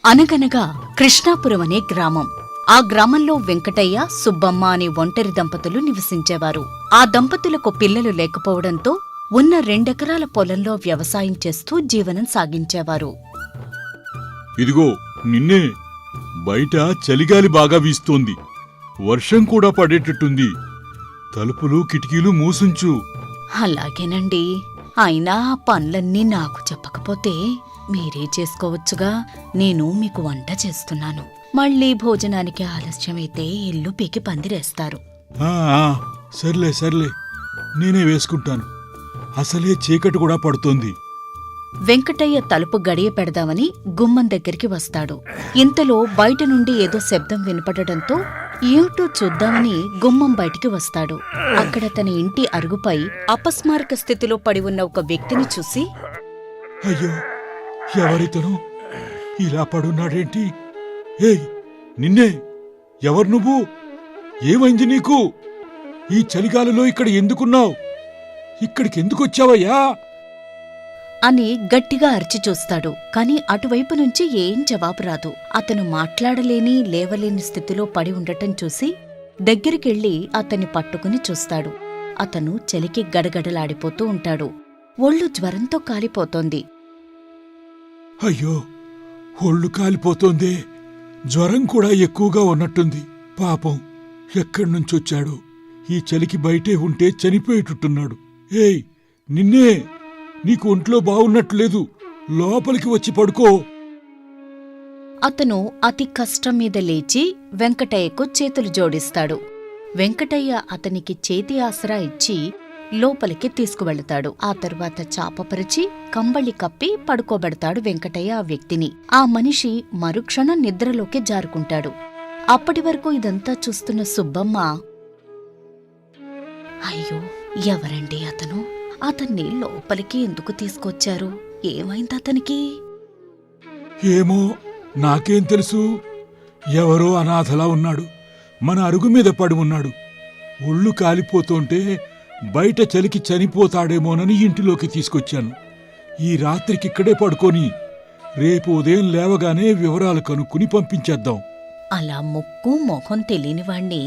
అనగనగా కృష్ణాపురం అనే గ్రామం. ఆ గ్రామంలో వెంకటయ్య, సుబ్బమ్మ అనే ఒంటరి దంపతులు నివసించేవారు. ఆ దంపతులకు పిల్లలు లేకపోవడంతో ఉన్న 2 ఎకరాల పొలంలో వ్యవసాయం చేస్తూ జీవనం సాగించేవారు. ఇదిగో నిన్నే, బయట చలిగాలి బాగా వీస్తోంది. వర్షం కూడా పడేటట్టుంది. తలుపులు కిటికీలు మూసుంచు. అలాగేనండి. అయినా ఆ పనులన్నీ నాకు చెప్పకపోతే మీరే చేసుకోవచ్చుగా. నేను మీకు వంట చేస్తున్నాను. మళ్ళీ భోజనానికి ఆలస్యమైతే ఇల్లు పీకి పందిరేస్తారు. ఆ, ఆ, సర్లే సర్లే, నేనే వేసుకుంటాను. అసలే చీకటి కూడా పడుతోంది. వెంకటయ్య తలుపు గడియ పెడదామని గుమ్మం దగ్గరికి వస్తాడు. ఇంతలో బయట నుండి ఏదో శబ్దం వినపడటంతో ఏమిటో చూద్దామని గుమ్మం బయటికి వస్తాడు. అక్కడ తన ఇంటి అరుగుపై అపస్మారక స్థితిలో పడి ఉన్న ఒక వ్యక్తిని చూసి, అయ్యో, ఎవరితను ఇలా పడున్నాడేంటి? ఏయ్, నిన్నే, ఎవరు నువ్వు? ఏమైంది నీకు? ఈ చలిగాలిలో ఇక్కడ ఎందుకున్నావు? ఇక్కడికి ఎందుకొచ్చావయ్యా అని గట్టిగా అరిచి చూస్తాడు. కాని అటువైపు నుంచి ఏం జవాబు రాదు. అతను మాట్లాడలేని లేవలేని స్థితిలో పడి ఉండటం చూసి దగ్గరికెళ్ళి అతన్ని పట్టుకుని చూస్తాడు. అతను చలికి గడగడలాడిపోతూ ఉంటాడు. ఒళ్ళు జ్వరంతో కాలిపోతోంది. అయ్యో, ఒళ్ళు కాలిపోతోందే. జ్వరం కూడా ఎక్కువగా ఉన్నట్టుంది. పాపం, ఎక్కడ్నుంచొచ్చాడు? ఈ చలికి బయటే ఉంటే చనిపోయేటట్టున్నాడు. ఏయ్, నిన్నే, నీకు ఒంట్లో బావున్నట్లేదు. లోపలికి వచ్చి పడుకో. అతను అతి కష్టం మీద లేచి వెంకటయ్యకు చేతులు జోడిస్తాడు. వెంకటయ్య అతనికి చేతి ఆసరా ఇచ్చి లోపలికి తీసుకువెళతాడు. ఆ తరువాత చాపపరిచి కంబళి కప్పి పడుకోబెడతాడు వెంకటయ్య ఆ వ్యక్తిని. ఆ మనిషి మరుక్షణం నిద్రలోకి జారుకుంటాడు. అప్పటి వరకు ఇదంతా చూస్తున్న సుబ్బమ్మ, అయ్యో, ఎవరండి అతను? అతన్ని లోపలికి ఎందుకు తీసుకొచ్చారు? ఏమైంది అతనికి? ఏమో, నాకేం తెలుసు. ఎవరో అనాథలా ఉన్నాడు. మన అరుగు మీద పడి ఉన్నాడు. ఒళ్ళు కాలిపోతుంటే బయట చలికి చనిపోతాడేమోనని ఇంటిలోకి తీసుకొచ్చాను. ఈ రాత్రికిక్కడే పడుకొని రేపు ఉదయం లేవగానే వివరాలు కనుక్కుని పంపించేద్దాం. అలా ముక్కు మొహం తెలియనివాణ్ణి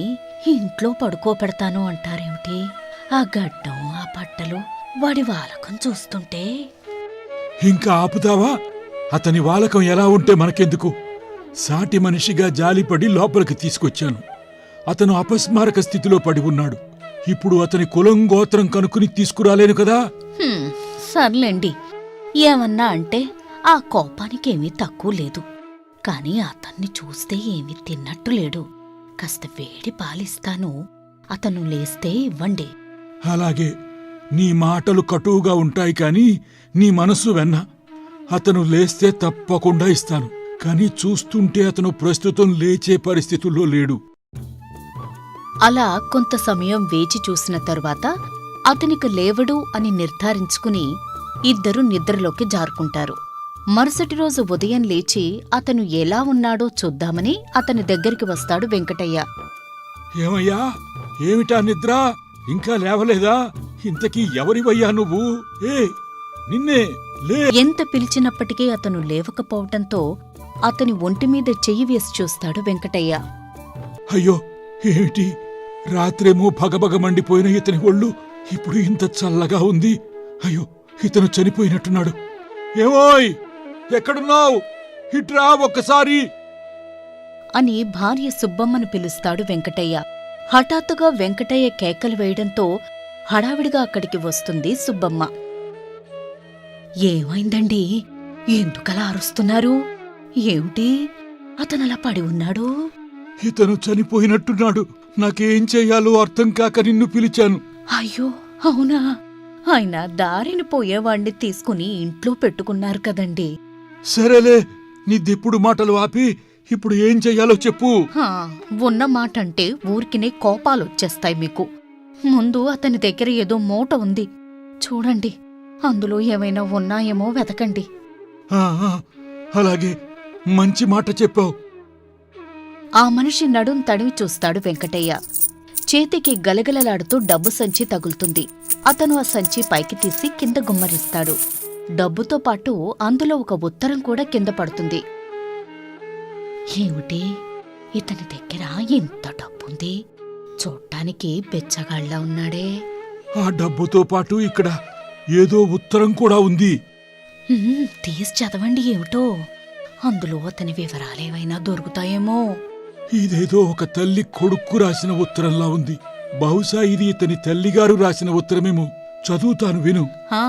ఇంట్లో పడుకోపెడతాను అంటారేమిటి? ఆ గడ్డం, ఆ బట్టలు, వాడి వాలకం చూస్తుంటే. ఇంకా ఆపుతావా? అతని వాలకం ఎలా ఉంటే మనకెందుకు? సాటి మనిషిగా జాలిపడి లోపలికి తీసుకొచ్చాను. అతను అపస్మారక స్థితిలో పడి ఉన్నాడు. ఇప్పుడు అతని కులం గోత్రం కనుక్కుని తీసుకురాలేను కదా. సర్లేండి, ఏమన్నా అంటే ఆ కోపానికేమీ తక్కువ లేదు. కాని అతన్ని చూస్తే ఏమీ తిన్నట్టు లేడు. కాస్త వేడి పాలిస్తాను, అతను లేస్తే ఇవ్వండి. అలాగే, నీ మాటలు కటువుగా ఉంటాయి కాని నీ మనసు వెన్న. అతను లేస్తే తప్పకుండా ఇస్తాను. కాని చూస్తుంటే అతను ప్రస్తుతం లేచే పరిస్థితుల్లో లేడు. అలా కొంత సమయం వేచి చూసిన తరువాత అతనికి లేవడు అని నిర్ధారించుకుని ఇద్దరు నిద్రలోకి జారుకుంటారు. మరుసటి రోజు ఉదయం లేచి అతను ఎలా ఉన్నాడో చూద్దామని అతని దగ్గరికి వస్తాడు వెంకటయ్య. ఏమయ్యా, ఏమిటా నిద్ర? ఇంకా లేవలేదా? ఇంతకీ ఎవరివయ్యా నువ్వు? ఏ, నిన్నే, లే. ఎంత పిలిచినప్పటికీ అతను లేవకపోవటంతో అతని ఒంటిమీద చెయ్యి వేసి చూస్తాడు వెంకటయ్య. అయ్యో, ఏమిటి? రాత్రేమో భగభగ మండిపోయిన ఇతని ఒళ్ళు ఇప్పుడు ఇంత చల్లగా ఉంది. అయ్యో, ఇతను చనిపోయినట్టున్నాడు. ఏమోయ్, ఎక్కడున్నావు? ఇట్రా ఒక్కసారి అని భార్య సుబ్బమ్మను పిలుస్తాడు వెంకటయ్య. హఠాత్తుగా వెంకటయ్య కేకలు వేయడంతో హడావిడిగా అక్కడికి వస్తుంది సుబ్బమ్మ. ఏమైందండి? ఎందుకలా అరుస్తున్నారు? ఏమిటి? అతనలా పడి ఉన్నాడు. ఇతను చనిపోయినట్టున్నాడు. నాకేం చెయ్యాలో అర్థం కాక నిన్ను పిలిచాను. అయ్యో, అవునా? ఆయన దారిని పోయేవాణ్ణి తీసుకుని ఇంట్లో పెట్టుకున్నారు కదండి. సరేలే, నీ దిప్పుడు మాటలు ఆపి ఇప్పుడు ఏం చెయ్యాలో చెప్పు. ఉన్న మాటంటే ఊరికినే కోపాలొచ్చేస్తాయి మీకు. ముందు అతని దగ్గర ఏదో మూట ఉంది, చూడండి. అందులో ఏమైనా ఉన్నాయేమో వెతకండి. ఆ, ఆ, అలాగే, మంచి మాట చెప్పావు. ఆ మనిషి నడుం తడివి చూస్తాడు వెంకటయ్య. చేతికి గలగలలాడుతూ డబ్బు సంచి తగులుతుంది. అతను ఆ సంచి పైకి తీసి కింద గుమ్మరిస్తాడు. డబ్బుతో పాటు అందులో ఒక ఉత్తరం కూడా కింద పడుతుంది. ఏమిటి, ఇతని దగ్గర ఇంత డబ్బుంది, చూడ్డానికి బెచ్చగాళ్ళ ఉన్నాడే. ఆ డబ్బుతో పాటు ఇక్కడ ఏదో ఉత్తరం కూడా ఉంది. తీసి చదవండి, ఏమిటో అందులో అతని వివరాలేవైనా దొరుకుతాయేమో. ఇదేదో ఒక తల్లి కొడుక్కు రాసిన ఉత్తరంలా ఉంది. బహుశా ఇది ఇతని తల్లిగారు రాసిన ఉత్తరమేమో. చదువుతాను, విను. ఆ,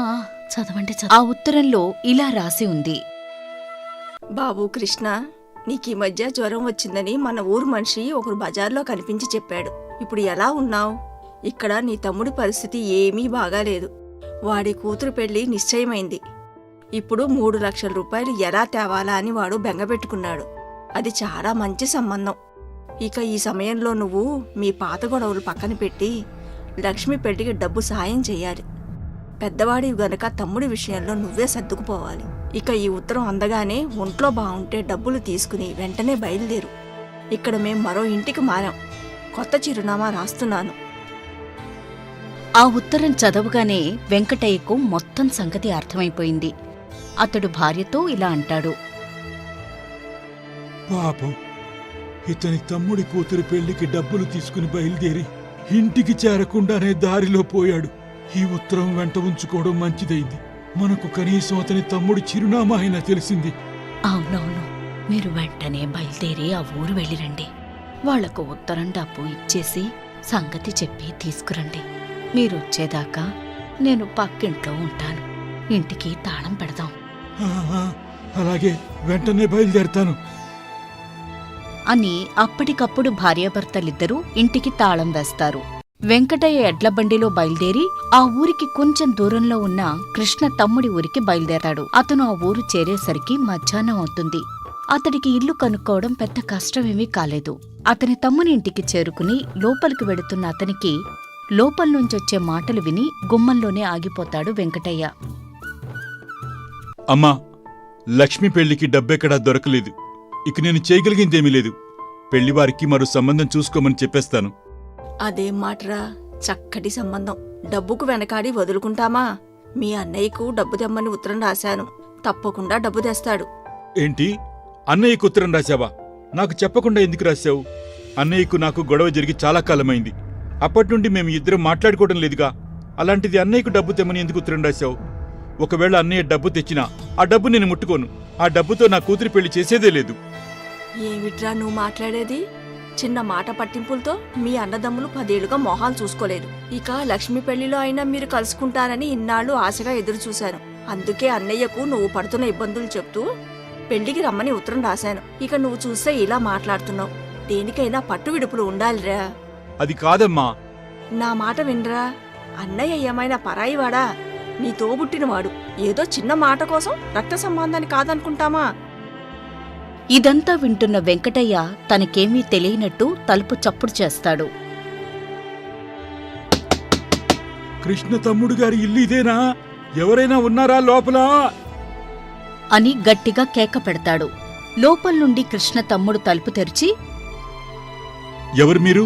చదవండి. ఆ ఉత్తరంలో ఇలా రాసి ఉంది. బాబు కృష్ణ, నీకీ మధ్య జ్వరం వచ్చిందని మన ఊరు మనిషి ఒకరు బజార్లో కనిపించి చెప్పాడు. ఇప్పుడు ఎలా ఉన్నావు? ఇక్కడ నీ తమ్ముడి పరిస్థితి ఏమీ బాగాలేదు. వాడి కూతురు పెళ్లి నిశ్చయమైంది. ఇప్పుడు 3 లక్షల రూపాయలు ఎలా తేవాలా అని వాడు బెంగపెట్టుకున్నాడు. అది చాలా మంచి సంబంధం. ఇక ఈ సమయంలో నువ్వు మీ పాత గొడవలు పక్కన పెట్టి లక్ష్మి పెళ్లికి డబ్బు సాయం చెయ్యాలి. పెద్దవాడివి గనక తమ్ముడి విషయంలో నువ్వే సర్దుకుపోవాలి. ఇక ఈ ఉత్తరం అందగానే ఒంట్లో బాగుంటే డబ్బులు తీసుకుని వెంటనే బయలుదేరు. ఇక్కడ మేం మరో ఇంటికి మారాం. కొత్త చిరునామా రాస్తున్నాను. ఆ ఉత్తరం చదవగానే వెంకటయ్యకు మొత్తం సంగతి అర్థమైపోయింది. అతడు భార్యతో ఇలా అంటాడు. పాపం, ఇతని తమ్ముడి కూతురు పెళ్లికి డబ్బులు తీసుకుని బయలుదేరి ఇంటికి చేరకుండానే దారిలో పోయాడు. ఈ ఉత్తరం వెంట ఉంచుకోవడం మంచిదైంది. మనకు కనీసం అతని తమ్ముడి చిరునామా అయినా తెలిసింది. అవునవును, మీరు వెంటనే బయలుదేరి ఆ ఊరు వెళ్ళిరండి. వాళ్లకు ఉత్తరం డబ్బు ఇచ్చేసి సంగతి చెప్పి తీసుకురండి. మీరొచ్చేదాకా నేను పక్కింట్లో ఉంటాను. ఇంటికి తాళం పెడదాం. అలాగే, వెంటనే బయలుదేరతాను అని అప్పటికప్పుడు భార్యాభర్తలిద్దరూ ఇంటికి తాళం వేస్తారు. వెంకటయ్య ఎడ్లబండిలో బయలుదేరి ఆ ఊరికి కొంచెం దూరంలో ఉన్న కృష్ణ తమ్ముడి ఊరికి బయలుదేరాడు. అతను ఆ ఊరు చేరేసరికి మధ్యాహ్నం అవుతుంది. అతడికి ఇల్లు కనుక్కోవడం పెద్ద కష్టమేమీ కాలేదు. అతని తమ్ముని ఇంటికి చేరుకుని లోపలికి వెడుతున్న అతనికి లోపల్నుంచొచ్చే మాటలు విని గుమ్మంలోనే ఆగిపోతాడు వెంకటయ్య. అమ్మా, లక్ష్మి పెళ్లికి డబ్బెక్కడా దొరకలేదు. ఇక నేను చేయగలిగిందేమీ లేదు. పెళ్లివారికి మరో సంబంధం చూసుకోమని చెప్పేస్తాను. అదేం మాటరా, చక్కటి సంబంధం. డబ్బుకు వెనకాడి వదులుకుంటామా? మీ అన్నయ్యకు డబ్బు తెమ్మని ఉత్తరం రాశాను. తప్పకుండా డబ్బు తెస్తాడు. ఏంటి, అన్నయ్యకు ఉత్తరం రాశావా? నాకు చెప్పకుండా ఎందుకు రాశావు? అన్నయ్యకు నాకు గొడవ జరిగి చాలా కాలమైంది. అప్పటినుండి మేము ఇద్దరం మాట్లాడుకోవడం లేదుగా. అలాంటిది అన్నయ్యకు డబ్బు తెమ్మని ఎందుకు ఉత్తరం రాశావు? ఒకవేళ అన్నయ్య డబ్బు తెచ్చినా ఆ డబ్బు నేను ముట్టుకోను. ఆ డబ్బుతో నా కూతురి పెళ్లి చేసేదే లేదు. ఏమిట్రా నువ్వు మాట్లాడేది? చిన్న మాట పట్టింపులతో మీ అన్నదమ్ములు 10 ఏళ్లుగా మొహాలు చూసుకోలేదు. ఇక లక్ష్మి పెళ్లిలో అయినా మీరు కలుసుకుంటారని ఇన్నాళ్లు ఆశగా ఎదురుచూశాను. అందుకే అన్నయ్యకు నువ్వు పడుతున్న ఇబ్బందులు చెప్తూ పెళ్లికి రమ్మని ఉత్తరం రాశాను. ఇక నువ్వు చూస్తే ఇలా మాట్లాడుతున్నావు. దేనికైనా పట్టు విడుపులు ఉండాలిరా. అది కాదమ్మా. నా మాట వినరా. అన్నయ్య ఏమైనా పరాయివాడా? నీ తోబుట్టినవాడు. ఏదో చిన్న మాట కోసం రక్త సంబంధాన్ని కాదనుకుంటామా? ఇదంతా వింటున్న వెంకటయ్య తనకేమీ తెలియనట్టు తలుపు చప్పుడు చేస్తాడు. కృష్ణ తమ్ముడు గారి ఇల్లు ఇదేనా? ఎవరైనా ఉన్నారా లోపల అని గట్టిగా కేక పెడతాడు. లోపల్నుండి కృష్ణ తమ్ముడు తలుపు తెరిచి, ఎవరు మీరు?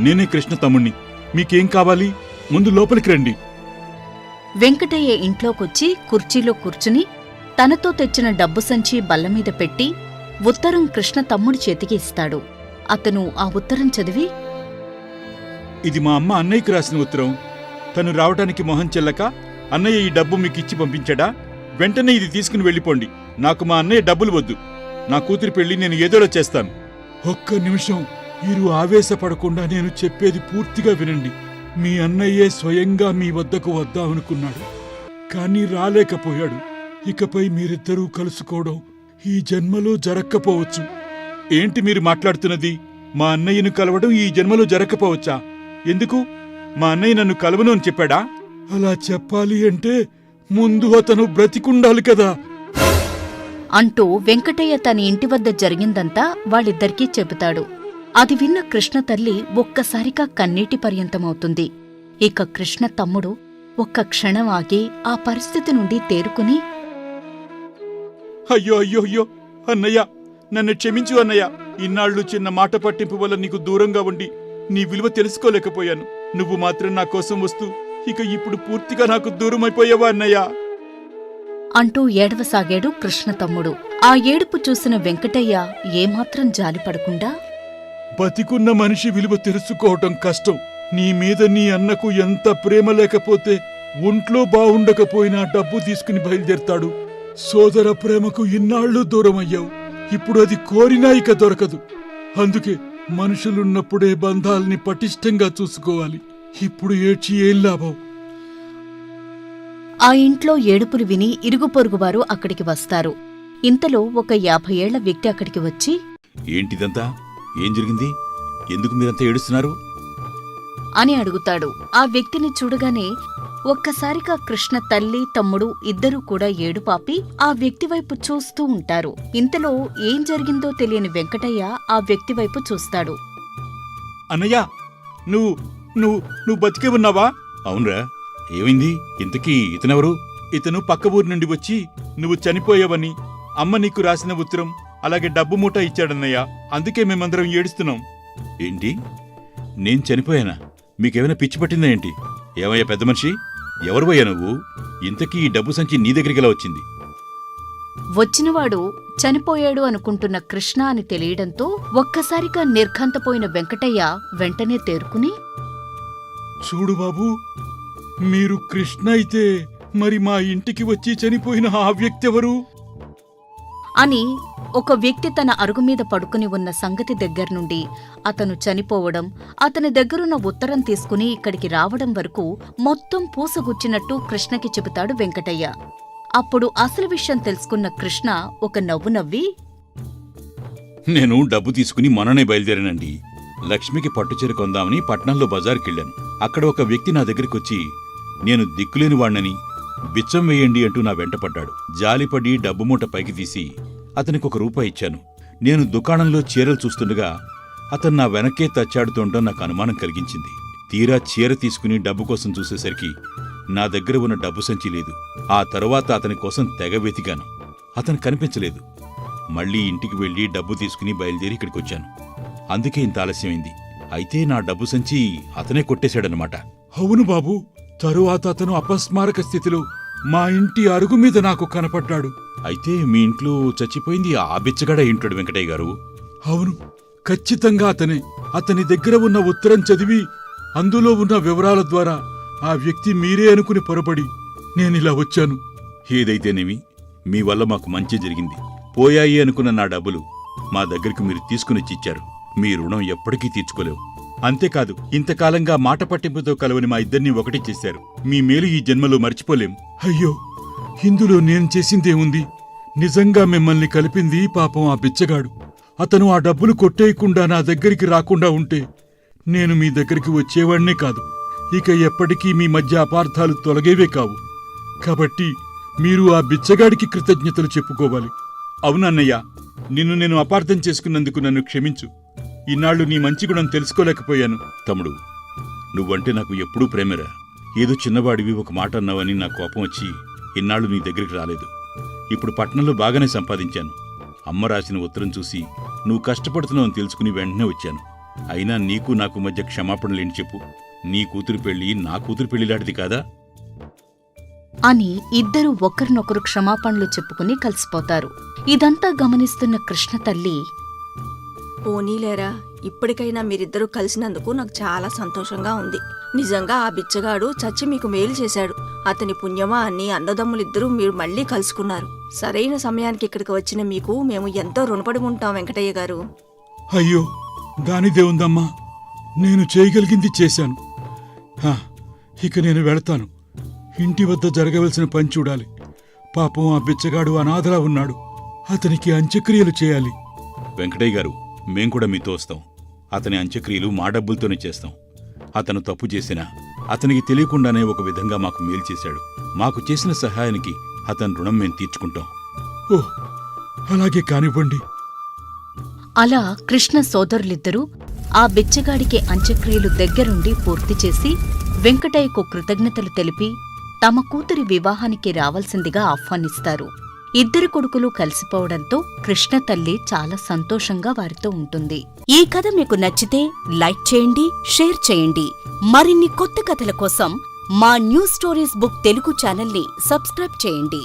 నేనే కృష్ణ తమ్ముణ్ణి. మీకేం కావాలి? ముందు లోపలికి రండి. వెంకటయ్య ఇంట్లోకొచ్చి కుర్చీలో కూర్చుని తనతో తెచ్చిన డబ్బు సంచి బల్లమీద పెట్టి ఉత్తరం కృష్ణ తమ్ముడి చేతికి ఇస్తాడు. అతను ఆ ఉత్తరం చదివి, ఇది మా అమ్మ అన్నయ్యకి రాసిన ఉత్తరం. తను రావటానికి మొహం చెల్లక అన్నయ్య ఈ డబ్బు మీకిచ్చి పంపించాడా? వెంటనే ఇది తీసుకుని వెళ్ళిపోండి. నాకు మా అన్నయ్య డబ్బులు వద్దు. నా కూతురి పెళ్లి నేను ఏదోలా చేస్తాను. ఒక్క నిమిషం, మీరు ఆవేశపడకుండా నేను చెప్పేది పూర్తిగా వినండి. మీ అన్నయ్యే స్వయంగా మీ వద్దకు వద్దామనుకున్నాడు, కానీ రాలేకపోయాడు. ఇకపై మీరిద్దరూ కలుసుకోవడం ఈ జన్మలో జరక్కపోవచ్చు. ఏంటి మీరు మాట్లాడుతున్నది? మా అన్నయ్యను కలవడం ఈ జన్మలో జరక్కపోవచ్చా? ఎందుకు? మా అన్నయ్య నన్ను కలవను అని చెప్పాడా? అలా చెప్పాలి అంటే ముందు అతను బ్రతికుండాలి కదా అంటూ వెంకటయ్య తన ఇంటి వద్ద జరిగిందంతా వాళ్ళిద్దరికీ చెబుతాడు. అది విన్న కృష్ణ తల్లి ఒక్కసారిగా కన్నీటి పర్యంతమవుతుంది. ఇక కృష్ణ తమ్ముడు ఒక్క క్షణం ఆగి ఆ పరిస్థితి నుండి తేరుకుని, అయ్యో అయ్యో అయ్యో అన్నయ్య, నన్ను క్షమించు అన్నయ్య. ఇన్నాళ్లు చిన్న మాట పట్టింపు వల్ల నీకు దూరంగా ఉండి నీ విలువ తెలుసుకోలేకపోయాను. నువ్వు మాత్రం నా కోసం వస్తూ ఇక ఇప్పుడు పూర్తిగా నాకు దూరమైపోయావా అన్నయ్య అంటూ ఏడవసాగాడు కృష్ణ తమ్ముడు. ఆ ఏడుపు చూసిన వెంకటయ్య ఏమాత్రం జాలిపడకుండా, బతికున్న మనిషి విలువ తెలుసుకోవటం కష్టం. నీ మీద నీ అన్నకు ఎంత ప్రేమ లేకపోతే ఒంట్లో బావుండకపోయినా డబ్బు తీసుకుని బయలుదేరతాడు. సోదర ప్రేమకు ఇన్నాళ్ళు దూరమయ్యావు. ఇప్పుడు అది కోరినా ఇక దొరకదు. అందుకే మనుషులున్నప్పుడే బంధాల్ని పటిష్టంగా చూసుకోవాలి. ఇప్పుడు ఏడ్చి ఏం లాభం? ఆ ఇంట్లో ఏడుపులు విని ఇరుగు పొరుగువారు అక్కడికి వస్తారు. ఇంతలో ఒక 50 ఏళ్ల వ్యక్తి అక్కడికి వచ్చి, ఏంటిదంతా? ఏం జరిగింది? ఎందుకు మీరంతా ఏడుస్తున్నారు? అని అడుగుతాడు. ఆ వ్యక్తిని చూడగానే ఒక్కసారిగా కృష్ణ తల్లి తమ్ముడు ఇద్దరూ కూడా ఏడుపాపి ఆ వ్యక్తి వైపు చూస్తూ ఉంటారు. ఇంతలో ఏం జరిగిందో తెలియని వెంకటయ్య ఆ వ్యక్తి వైపు చూస్తాడు. అన్నయ్య, నువ్వు నువ్వు నువ్వు బతికే ఉన్నావా? అవునరా, ఏమైంది? ఇంతకీ ఇతనెవరు? ఇతను పక్క ఊరి నుండి వచ్చి నువ్వు చనిపోయావని అమ్మ నీకు రాసిన ఉత్తరం అలాగే డబ్బు మూట ఇచ్చాడన్నయ్య. అందుకే మేమందరం ఏడుస్తున్నాం. ఏంటి? నేను చనిపోయానా? మీకేమైనా పిచ్చి పట్టిందా ఏంటి? ఏమయ్యా పెద్ద మనిషి, ఎవరు పోయా నువ్వు? ఇంతకీ ఈ డబ్బు సంచి నీ దగ్గరికెలా వచ్చింది? వచ్చినవాడు చనిపోయాడు అనుకుంటున్న కృష్ణ అని తెలియడంతో ఒక్కసారిగా నిర్ఘంతపోయిన వెంకటయ్య వెంటనే తేరుకుని, చూడు బాబూ, మీరు కృష్ణ అయితే మరి మా ఇంటికి వచ్చి చనిపోయిన ఆ వ్యక్తి ఎవరు అని ఒక వ్యక్తి తన అరుగుమీద పడుకుని ఉన్న సంగతి దగ్గర్నుండి అతను చనిపోవడం, అతని దగ్గరున్న ఉత్తరం తీసుకుని ఇక్కడికి రావడం వరకు మొత్తం పూసగుచ్చినట్టు కృష్ణకి చెబుతాడు వెంకటయ్య. అప్పుడు అసలు విషయం తెలుసుకున్న కృష్ణ ఒక నవ్వు నవ్వి, నేను డబ్బు తీసుకుని మొన్ననే బయలుదేరానండి. లక్ష్మికి పట్టుచీర కొందామని పట్నంలో బజారుకెళ్ళాను. అక్కడ ఒక వ్యక్తి నా దగ్గరికొచ్చి నేను దిక్కులేని వాణ్ణని, బిచ్చం వేయండి అంటూ నా వెంటపడ్డాడు. జాలిపడి డబ్బు మూట పైకి తీసి అతనికి ₹1 ఇచ్చాను. నేను దుకాణంలో చీరలు చూస్తుండగా అతను నా వెనక్కే తచ్చాడుతుండటం నాకు అనుమానం కలిగించింది. తీరా చీర తీసుకుని డబ్బు కోసం చూసేసరికి నా దగ్గర ఉన్న డబ్బు సంచి లేదు. ఆ తరువాత అతని కోసం తెగ వెతికాను. అతను కనిపించలేదు. మళ్లీ ఇంటికి వెళ్లి డబ్బు తీసుకుని బయలుదేరి ఇక్కడికొచ్చాను. అందుకే ఇంత ఆలస్యమైంది. అయితే నా డబ్బు సంచి అతనే కొట్టేశాడనమాట. అవును బాబూ, తరువాత అతను అపస్మారక స్థితిలో మా ఇంటి అరుగు మీద నాకు కనపడ్డాడు. అయితే మీ ఇంట్లో చచ్చిపోయింది ఆ బిచ్చగాడ ఏంటాడు వెంకటయ్య గారు? అవును, ఖచ్చితంగా అతనే. అతని దగ్గర ఉన్న ఉత్తరం చదివి అందులో ఉన్న వివరాల ద్వారా ఆ వ్యక్తి మీరే అనుకుని పొరపడి నేనిలా వచ్చాను. ఏదైతేనేమి మీ వల్ల మాకు మంచి జరిగింది. పోయాయి అనుకున్న నా డబ్బులు మా దగ్గరికి మీరు తీసుకునిచ్చిచ్చారు. మీ రుణం ఎప్పటికీ తీర్చుకోలేవు. అంతేకాదు, ఇంతకాలంగా మాట పట్టింపుతో కలవని మా ఇద్దరినీ ఒకటి చేశారు. మీ మేలు ఈ జన్మలో మర్చిపోలేం. అయ్యో, ఇందులో నేను చేసిందేముంది? నిజంగా మిమ్మల్ని కలిపింది పాపం ఆ బిచ్చగాడు. అతను ఆ డబ్బులు కొట్టేయకుండా నా దగ్గరికి రాకుండా ఉంటే నేను మీ దగ్గరికి వచ్చేవాణ్ణే కాదు. ఇక ఎప్పటికీ మీ మధ్య అపార్థాలు తొలగేవే కావు. కాబట్టి మీరు ఆ బిచ్చగాడికి కృతజ్ఞతలు చెప్పుకోవాలి. అవునన్నయ్య, నిన్ను నేను అపార్థం చేసుకున్నందుకు నన్ను క్షమించు. ఇన్నాళ్లు నీ మంచి గుణం తెలుసుకోలేకపోయాను. తమ్ముడు, నువ్వంటే నాకు ఎప్పుడూ ప్రేమరా. ఏదో చిన్నవాడివి ఒక మాట అన్నావని నా కోపం వచ్చి ఇన్నాళ్లు నీ దగ్గరికి రాలేదు. ఇప్పుడు పట్నంలో బాగానే సంపాదించాను. అమ్మ రాసిన ఉత్తరం చూసి నువ్వు కష్టపడుతున్నావని తెలుసుకుని వెంటనే వచ్చాను. అయినా నీకు నాకు మధ్య క్షమాపణలేని చెప్పు. నీ కూతురు పెళ్లి నా కూతురు పెళ్లిలాంటిది కాదా అని ఇద్దరూ ఒకరినొకరు క్షమాపణలు చెప్పుకుని కలిసిపోతారు. ఇదంతా గమనిస్తున్న కృష్ణ తల్లి, పోనీలేరా, ఇప్పటికైనా మీరిద్దరూ కలిసినందుకు నాకు చాలా సంతోషంగా ఉంది. నిజంగా ఆ బిచ్చగాడు చచ్చి మీకు మేలు చేశాడు. అతని పుణ్యమా అని అన్నదమ్ములిద్దరూ మీరు మళ్లీ కలుసుకున్నారు. సరైన సమయానికి ఇక్కడికి వచ్చిన మీకు మేము ఎంతో రుణపడి ఉంటాం వెంకటయ్య గారు. అయ్యో, దానిదే ఉందమ్మా. నేను చేయగలిగింది చేశాను. ఇక నేను వెళతాను. ఇంటి వద్ద జరగవలసిన పని చూడాలి. పాపం ఆ బిచ్చగాడు అనాథలా ఉన్నాడు. అతనికి అంత్యక్రియలు చేయాలి. వెంకటయ్య గారు, మేం కూడా మీతో వస్తాం. అతని అంత్యక్రియలు మా డబ్బులతోనే చేస్తాం. అతను తప్పు చేసినా అతనికి తెలియకుండానే ఒక విధంగా మాకు మేలు చేశాడు. మాకు చేసిన సహాయానికి అతని రుణం మేం తీర్చుకుంటాం. ఓహ్, అలాగే కానివ్వండి. అలా కృష్ణ సోదరులిద్దరూ ఆ బిచ్చగాడికి అంత్యక్రియలు దగ్గరుండి పూర్తి చేసి వెంకటయ్యకు కృతజ్ఞతలు తెలిపి తమ కూతురి వివాహానికి రావాల్సిందిగా ఆహ్వానిస్తారు. ఇద్దరు కొడుకులు కలిసిపోవడంతో కృష్ణ తల్లి చాలా సంతోషంగా వారితో ఉంటుంది. ఈ కథ మీకు నచ్చితే లైక్ చేయండి, షేర్ చేయండి. మరిన్ని కొత్త కథల కోసం మా న్యూ స్టోరీస్ బుక్ తెలుగు ఛానల్ని సబ్స్క్రైబ్ చేయండి.